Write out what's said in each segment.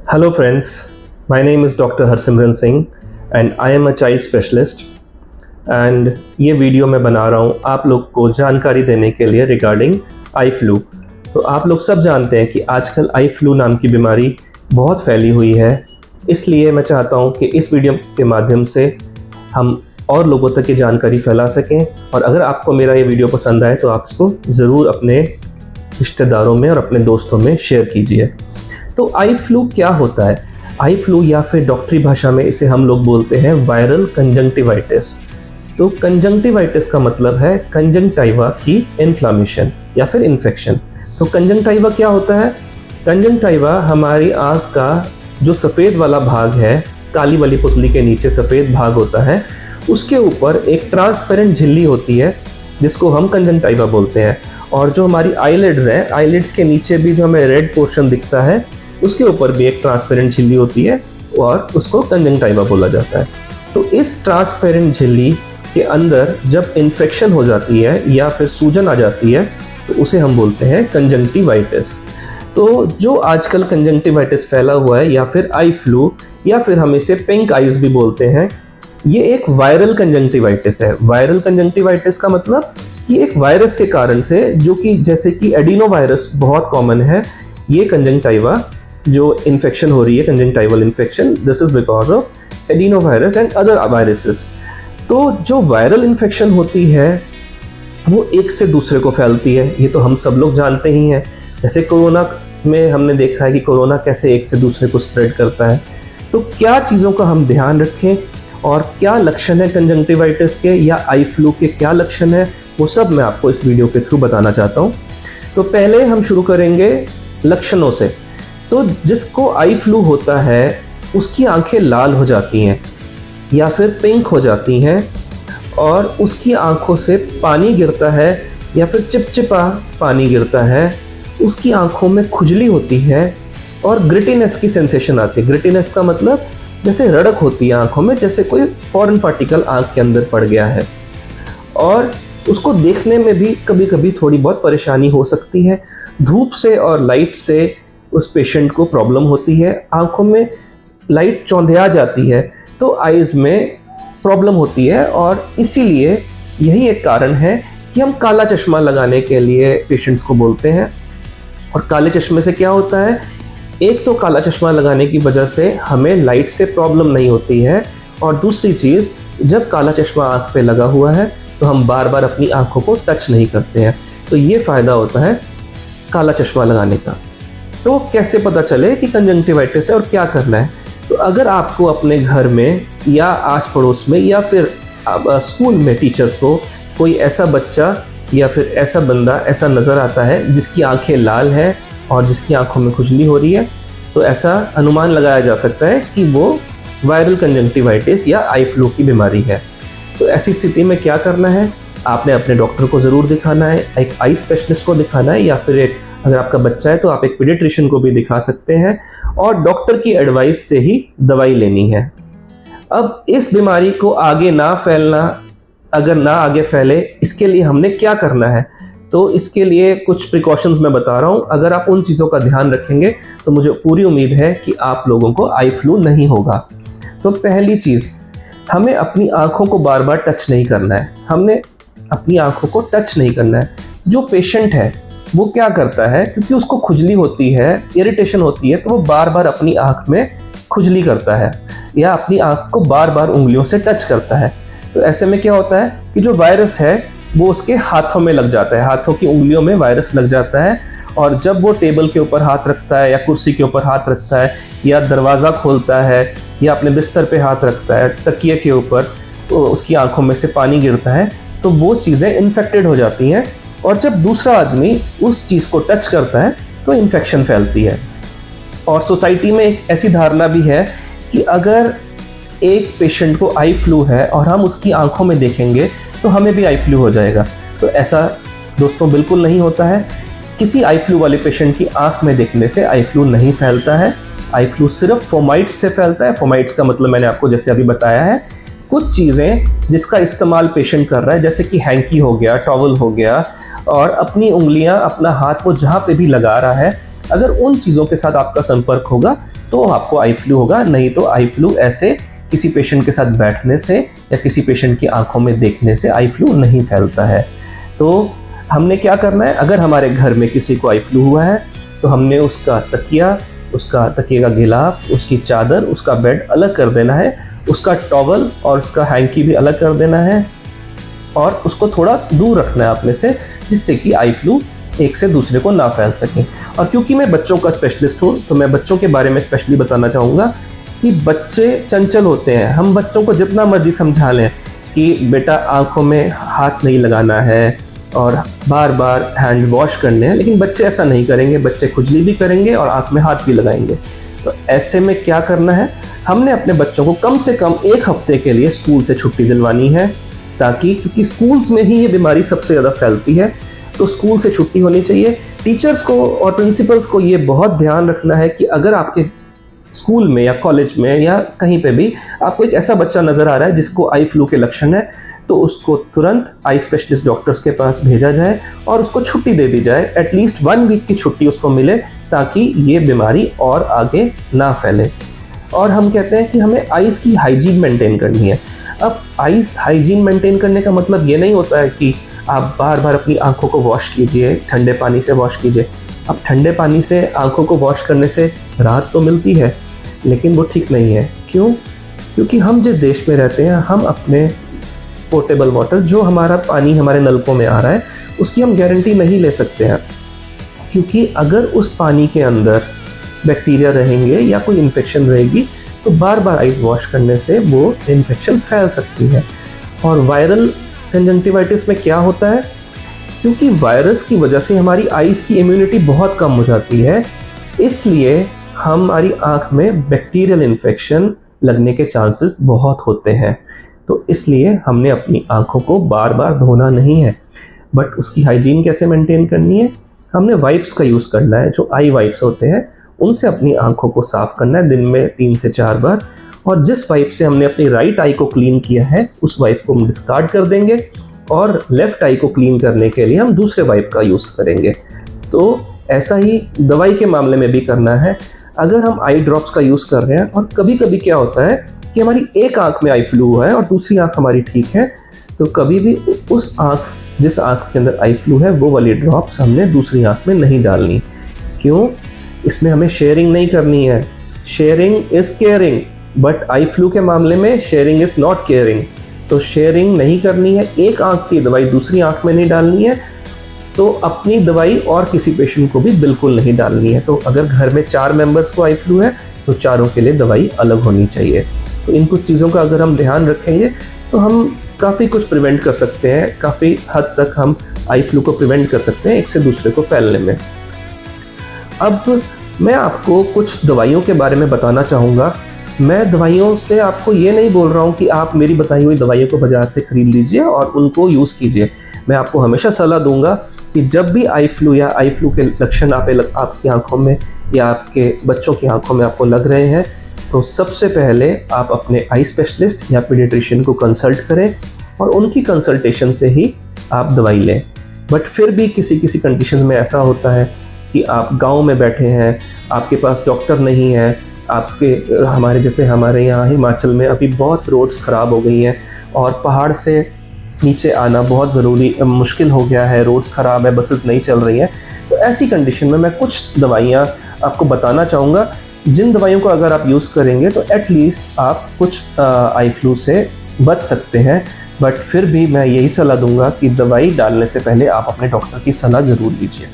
Hello friends, my name is Dr. Harsimran Singh and I am a child specialist and ये video मैं बना रहा हूँ आप लोग को जानकारी देने के लिए रिगार्डिंग आई फ्लू। तो आप लोग सब जानते हैं कि आजकल आई फ्लू नाम की बीमारी बहुत फैली हुई है, इसलिए मैं चाहता हूँ कि इस वीडियो के माध्यम से हम और लोगों तक ये जानकारी फैला सकें। और अगर आपको मेरा ये वीडियो पसंद आए तो आप इसको ज़रूर अपने रिश्तेदारों में और अपने दोस्तों में शेयर कीजिए। तो आई फ्लू क्या होता है? आई फ्लू या फिर डॉक्टरी भाषा में इसे हम लोग बोलते हैं वायरल कंजंक्टिवाइटिस। तो कंजंक्टिवाइटिस का मतलब है कंजंक्टाइवा की इन्फ्लामेशन या फिर इन्फेक्शन। तो कंजंक्टाइवा क्या होता है? कंजंक्टाइवा हमारी आँख का जो सफ़ेद वाला भाग है, काली वाली पुतली के नीचे सफ़ेद भाग होता है, उसके ऊपर एक ट्रांसपेरेंट झिल्ली होती है जिसको हम कंजंक्टाइवा बोलते हैं। और जो हमारी आईलिड्स हैं, आईलिड्स के नीचे भी जो हमें रेड पोर्शन दिखता है उसके ऊपर भी एक ट्रांसपेरेंट झिल्ली होती है और उसको कंजंक्टाइवा बोला जाता है। तो इस ट्रांसपेरेंट झिल्ली के अंदर जब इन्फेक्शन हो जाती है या फिर सूजन आ जाती है तो उसे हम बोलते हैं कंजंक्टिवाइटिस। तो जो आजकल कंजंक्टिवाइटिस फैला हुआ है या फिर आई फ्लू या फिर हम इसे पिंक आइज भी बोलते हैं, ये एक वायरल कंजंक्टिवाइटिस है। वायरल कंजंक्टिवाइटिस का मतलब कि एक वायरस के कारण से, जो कि जैसे कि एडिनो वायरस बहुत कॉमन है, ये कंजंक्टाइवा जो इन्फेक्शन हो रही है, conjunctival infection, this is because of adeno virus and other viruses. तो जो वायरल इन्फेक्शन होती है वो एक से दूसरे को फैलती है, ये तो हम सब लोग जानते ही हैं। जैसे कोरोना में हमने देखा है कि कोरोना कैसे एक से दूसरे को स्प्रेड करता है। तो क्या चीज़ों का हम ध्यान रखें और क्या लक्षण है कंजंक्टिवाइटिस के या आई फ्लू के क्या लक्षण है, वो सब मैं आपको इस वीडियो के थ्रू बताना चाहता हूँ। तो पहले हम शुरू करेंगे लक्षणों से। तो जिसको आई फ्लू होता है उसकी आंखें लाल हो जाती हैं या फिर पिंक हो जाती हैं और उसकी आंखों से पानी गिरता है या फिर चिपचिपा पानी गिरता है, उसकी आंखों में खुजली होती है और ग्रिटीनेस की सेंसेशन आती है। ग्रिटीनेस का मतलब जैसे रड़क होती है आंखों में, जैसे कोई फॉरेन पार्टिकल आंख के अंदर पड़ गया है। और उसको देखने में भी कभी कभी थोड़ी बहुत परेशानी हो सकती है। धूप से और लाइट से उस पेशेंट को प्रॉब्लम होती है, आंखों में लाइट चौंधिया जाती है तो आइज़ में प्रॉब्लम होती है। और इसीलिए यही एक कारण है कि हम काला चश्मा लगाने के लिए पेशेंट्स को बोलते हैं। और काले चश्मे से क्या होता है, एक तो काला चश्मा लगाने की वजह से हमें लाइट से प्रॉब्लम नहीं होती है, और दूसरी चीज़, जब काला चश्मा आँख पे लगा हुआ है तो हम बार बार अपनी आँखों को टच नहीं करते हैं। तो ये फ़ायदा होता है काला चश्मा लगाने का। तो कैसे पता चले कि कंजंक्टिवाइटिस है और क्या करना है? तो अगर आपको अपने घर में या आस पड़ोस में या फिर स्कूल में टीचर्स को कोई ऐसा बच्चा या फिर ऐसा बंदा ऐसा नज़र आता है जिसकी आंखें लाल हैं और जिसकी आंखों में खुजली हो रही है, तो ऐसा अनुमान लगाया जा सकता है कि वो वायरल कंजंक्टिवाइटिस या आई फ्लू की बीमारी है। तो ऐसी स्थिति में क्या करना है? आपने अपने डॉक्टर को ज़रूर दिखाना है, एक आई स्पेशलिस्ट को दिखाना है, या फिर एक, अगर आपका बच्चा है तो आप एक पीडियाट्रिशियन को भी दिखा सकते हैं, और डॉक्टर की एडवाइस से ही दवाई लेनी है। अब इस बीमारी को आगे ना फैलना, अगर ना आगे फैले, इसके लिए हमने क्या करना है? तो इसके लिए कुछ प्रिकॉशंस मैं बता रहा हूँ। अगर आप उन चीज़ों का ध्यान रखेंगे तो मुझे पूरी उम्मीद है कि आप लोगों को आई फ्लू नहीं होगा। तो पहली चीज़, हमें अपनी आँखों को बार बार टच नहीं करना है। हमने अपनी आँखों को टच नहीं करना है। जो पेशेंट है वो क्या करता है, क्योंकि उसको खुजली होती है, इरिटेशन होती है, तो वो बार बार अपनी आँख में खुजली करता है या अपनी आँख को बार बार उंगलियों से टच करता है। तो ऐसे में क्या होता है कि जो वायरस है वो उसके हाथों में लग जाता है, हाथों की उंगलियों में वायरस लग जाता है। और जब वो टेबल के ऊपर हाथ रखता है या कुर्सी के ऊपर हाथ रखता है या दरवाज़ा खोलता है या अपने बिस्तर पे हाथ रखता है, तकिए के ऊपर, तो उसकी आंखों में से पानी गिरता है, तो वो चीज़ें इन्फेक्टेड हो जाती हैं। और जब दूसरा आदमी उस चीज़ को टच करता है तो इन्फेक्शन फैलती है। और सोसाइटी में एक ऐसी धारणा भी है कि अगर एक पेशेंट को आई फ्लू है और हम उसकी आंखों में देखेंगे तो हमें भी आई फ्लू हो जाएगा। तो ऐसा दोस्तों बिल्कुल नहीं होता है। किसी आई फ्लू वाले पेशेंट की आंख में देखने से आई फ्लू नहीं फैलता है। आई फ्लू सिर्फ फोमाइट्स से फैलता है। फोमाइट्स का मतलब मैंने आपको जैसे अभी बताया है, कुछ चीज़ें जिसका इस्तेमाल पेशेंट कर रहा है, जैसे कि हैंकी हो गया, टॉवल हो गया, और अपनी उंगलियां, अपना हाथ वो जहाँ पे भी लगा रहा है, अगर उन चीज़ों के साथ आपका संपर्क होगा तो आपको आई फ्लू होगा, नहीं तो आई फ्लू ऐसे किसी पेशेंट के साथ बैठने से या किसी पेशेंट की आंखों में देखने से आई फ्लू नहीं फैलता है। तो हमने क्या करना है, अगर हमारे घर में किसी को आई फ्लू हुआ है तो हमने उसका तकिए का गिलाफ, उसकी चादर, उसका बेड अलग कर देना है, उसका टॉवल और उसका हैंकी भी अलग कर देना है और उसको थोड़ा दूर रखना है अपने से, जिससे कि आई फ्लू एक से दूसरे को ना फैल सके। और क्योंकि मैं बच्चों का स्पेशलिस्ट हूँ तो मैं बच्चों के बारे में स्पेशली बताना चाहूँगा कि बच्चे चंचल होते हैं। हम बच्चों को जितना मर्जी समझा लें कि बेटा आंखों में हाथ नहीं लगाना है और बार बार हैंड वॉश करने हैं, लेकिन बच्चे ऐसा नहीं करेंगे, बच्चे खुजली भी करेंगे और आंख में हाथ भी लगाएंगे। तो ऐसे में क्या करना है, हमने अपने बच्चों को कम से कम 1 हफ्ते के लिए स्कूल से छुट्टी दिलवानी है, ताकि क्योंकि स्कूल्स में ही ये बीमारी सबसे ज़्यादा फैलती है, तो स्कूल से छुट्टी होनी चाहिए। टीचर्स को और प्रिंसिपल्स को ये बहुत ध्यान रखना है कि अगर आपके स्कूल में या कॉलेज में या कहीं पे भी आपको एक ऐसा बच्चा नज़र आ रहा है जिसको आई फ्लू के लक्षण है, तो उसको तुरंत आई स्पेशलिस्ट डॉक्टर्स के पास भेजा जाए और उसको छुट्टी दे दी जाए। एटलीस्ट 1 वीक की छुट्टी उसको मिले, ताकि ये बीमारी और आगे ना फैले। और हम कहते हैं कि हमें आइज़ की हाइजीन मेंटेन करनी है। अब आइज़ हाइजीन मेंटेन करने का मतलब ये नहीं होता है कि आप बार बार अपनी आंखों को वॉश कीजिए, ठंडे पानी से वॉश कीजिए। अब ठंडे पानी से आंखों को वॉश करने से राहत तो मिलती है, लेकिन वो ठीक नहीं है। क्यों? क्योंकि हम जिस देश में रहते हैं, हम अपने पोर्टेबल वाटर, जो हमारा पानी हमारे नलकों में आ रहा है, उसकी हम गारंटी नहीं ले सकते हैं, क्योंकि अगर उस पानी के अंदर बैक्टीरिया रहेंगे या कोई इन्फेक्शन रहेगी तो बार बार आइज़ वॉश करने से वो इन्फेक्शन फैल सकती है। और वायरल कंजंक्टिवाइटिस में क्या होता है, क्योंकि वायरस की वजह से हमारी आइज़ की इम्यूनिटी बहुत कम हो जाती है, इसलिए हमारी आँख में बैक्टीरियल इन्फेक्शन लगने के चांसेस बहुत होते हैं। तो इसलिए हमने अपनी आँखों को बार बार धोना नहीं है। बट उसकी हाइजीन कैसे मेंटेन करनी है, हमने वाइप्स का यूज़ करना है, जो आई वाइप्स होते हैं, उनसे अपनी आँखों को साफ़ करना है दिन में 3 से 4 बार। और जिस वाइप से हमने अपनी राइट आई को क्लीन किया है, उस वाइप को हम डिस्कार्ड कर देंगे और लेफ़्ट आई को क्लीन करने के लिए हम दूसरे वाइप का यूज़ करेंगे। तो ऐसा ही दवाई के मामले में भी करना है। अगर हम आई ड्रॉप्स का यूज़ कर रहे हैं और कभी कभी क्या होता है कि हमारी एक आँख में आई फ्लू है और दूसरी आँख हमारी ठीक है, तो कभी भी उस आँख, जिस आँख के अंदर आई फ्लू है, वो वाली ड्रॉप्स हमने दूसरी आँख में नहीं डालनी। क्यों? इसमें हमें शेयरिंग नहीं करनी है। Sharing is caring, but eye flu के मामले में शेयरिंग इज़ नॉट केयरिंग। तो शेयरिंग नहीं करनी है, एक आँख की दवाई दूसरी आँख में नहीं डालनी है, तो अपनी दवाई और किसी पेशेंट को भी बिल्कुल नहीं डालनी है। तो अगर घर में 4 मेंबर्स को आई फ्लू है तो चारों के लिए दवाई अलग होनी चाहिए। तो इन कुछ चीज़ों का अगर हम ध्यान रखेंगे तो हम काफ़ी कुछ प्रिवेंट कर सकते हैं, काफ़ी हद तक हम आई फ्लू को प्रिवेंट कर सकते हैं एक से दूसरे को फैलने में। अब मैं आपको कुछ दवाइयों के बारे में बताना चाहूँगा। मैं दवाइयों से आपको ये नहीं बोल रहा हूँ कि आप मेरी बताई हुई दवाइयों को बाज़ार से ख़रीद लीजिए और उनको यूज़ कीजिए। मैं आपको हमेशा सलाह दूंगा कि जब भी आई फ्लू या आई फ्लू के लक्षण आपकी आंखों में या आपके बच्चों की आंखों में आपको लग रहे हैं, तो सबसे पहले आप अपने आई स्पेशलिस्ट या पीडियाट्रिशियन को कंसल्ट करें और उनकी कंसल्टेशन से ही आप दवाई लें। बट फिर भी किसी कंडीशन में ऐसा होता है कि आप गाँव में बैठे हैं, आपके पास डॉक्टर नहीं है, हमारे यहाँ हिमाचल में अभी बहुत रोड्स ख़राब हो गई हैं और पहाड़ से नीचे आना बहुत ज़रूरी मुश्किल हो गया है, रोड्स ख़राब है, बसेस नहीं चल रही हैं। तो ऐसी कंडीशन में मैं कुछ दवाइयाँ आपको बताना चाहूँगा, जिन दवाइयों को अगर आप यूज़ करेंगे तो एटलीस्ट आप कुछ आई फ्लू से बच सकते हैं। बट फिर भी मैं यही सलाह दूंगा कि दवाई डालने से पहले आप अपने डॉक्टर की सलाह ज़रूर लीजिए।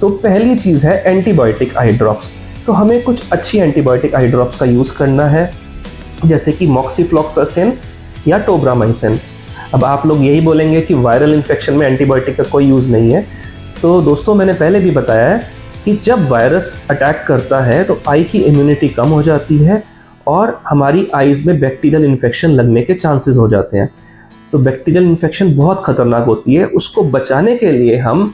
तो पहली चीज़ है एंटीबायोटिक आई ड्रॉप्स। तो हमें कुछ अच्छी एंटीबायोटिक आई ड्रॉप्स का यूज़ करना है, जैसे कि मॉक्सिफ्लॉक्सासिन या टोब्रामाइसिन। अब आप लोग यही बोलेंगे कि वायरल इन्फेक्शन में एंटीबायोटिक का कोई यूज़ नहीं है। तो दोस्तों, मैंने पहले भी बताया है कि जब वायरस अटैक करता है तो आई की इम्यूनिटी कम हो जाती है और हमारी आइज़ में बैक्टीरियल इन्फेक्शन लगने के चांसेस हो जाते हैं। तो बैक्टीरियल इन्फेक्शन बहुत ख़तरनाक होती है। उसको बचाने के लिए हम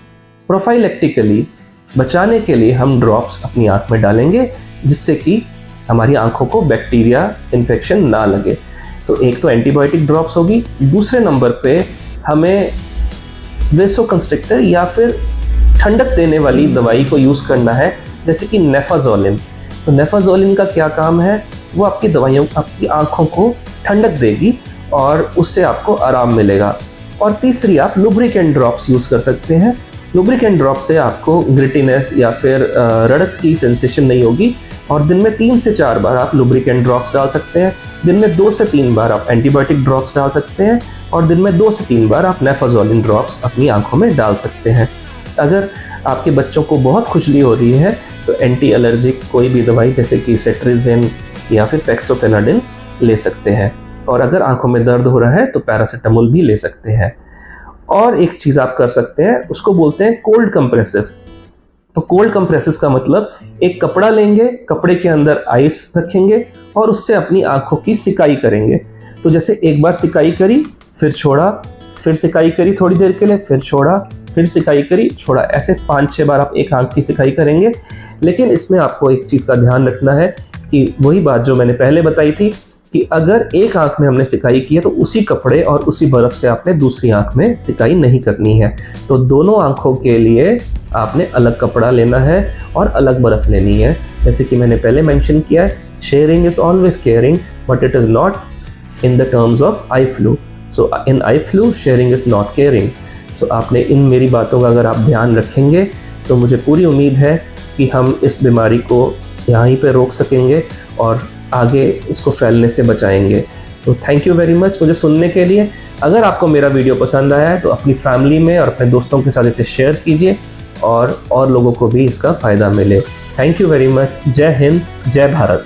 प्रोफाइलेक्टिकली बचाने के लिए हम ड्रॉप्स अपनी आँख में डालेंगे, जिससे कि हमारी आँखों को बैक्टीरिया इन्फेक्शन ना लगे। तो एक तो एंटीबायोटिक ड्रॉप्स होगी। दूसरे नंबर पे हमें वेसोकंस्ट्रिक्टर या फिर ठंडक देने वाली दवाई को यूज़ करना है, जैसे कि नेफाजोलिन। तो नेफाजोलिन का क्या काम है, वो आपकी दवाइयों, आपकी आँखों को ठंडक देगी और उससे आपको आराम मिलेगा। और तीसरी, आप लुब्रिकेंट ड्रॉप्स यूज़ कर सकते हैं। लुब्रिकेंट ड्रॉप से आपको ग्रिटीनेस या फिर रड़क की सेंसेशन नहीं होगी, और दिन में 3 से 4 बार आप लुब्रिकेंट ड्रॉप्स डाल सकते हैं। दिन में 2 से 3 बार आप एंटीबायोटिक ड्रॉप्स डाल सकते हैं, और दिन में 2 से 3 बार आप नेफाजोलिन ड्रॉप्स अपनी आंखों में डाल सकते हैं। अगर आपके बच्चों को बहुत खुजली हो रही है तो एंटी एलर्जिक कोई भी दवाई जैसे कि सेट्रिजिन या फिर फेक्सोफेनाडिन ले सकते हैं, और अगर आंखों में दर्द हो रहा है तो पैरासीटामोल भी ले सकते हैं। और एक चीज़ आप कर सकते हैं, उसको बोलते हैं कोल्ड कंप्रेसेस। तो कोल्ड कंप्रेसेस का मतलब, एक कपड़ा लेंगे, कपड़े के अंदर आइस रखेंगे और उससे अपनी आंखों की सिकाई करेंगे। तो जैसे एक बार सिकाई करी, फिर छोड़ा, फिर सिकाई करी थोड़ी देर के लिए, फिर छोड़ा, फिर सिकाई करी, छोड़ा, ऐसे 5-6 बार आप एक आंख की सिकाई करेंगे। लेकिन इसमें आपको एक चीज़ का ध्यान रखना है कि वही बात जो मैंने पहले बताई थी कि अगर एक आंख में हमने सिकाई की है तो उसी कपड़े और उसी बर्फ़ से आपने दूसरी आंख में सिकाई नहीं करनी है। तो दोनों आंखों के लिए आपने अलग कपड़ा लेना है और अलग बर्फ़ लेनी है। जैसे कि मैंने पहले मेंशन किया है, sharing is always caring but it is not in the terms of eye flu. So in eye flu sharing is not caring. So आपने इन मेरी बातों का अगर आप ध्यान रखेंगे तो मुझे पूरी उम्मीद है कि हम इस बीमारी को यहीं पे रोक सकेंगे और आगे इसको फैलने से बचाएंगे। तो थैंक यू वेरी मच मुझे सुनने के लिए। अगर आपको मेरा वीडियो पसंद आया है तो अपनी फैमिली में और अपने दोस्तों के साथ इसे शेयर कीजिए और लोगों को भी इसका फ़ायदा मिले। Thank you very much. जय हिंद, जय भारत।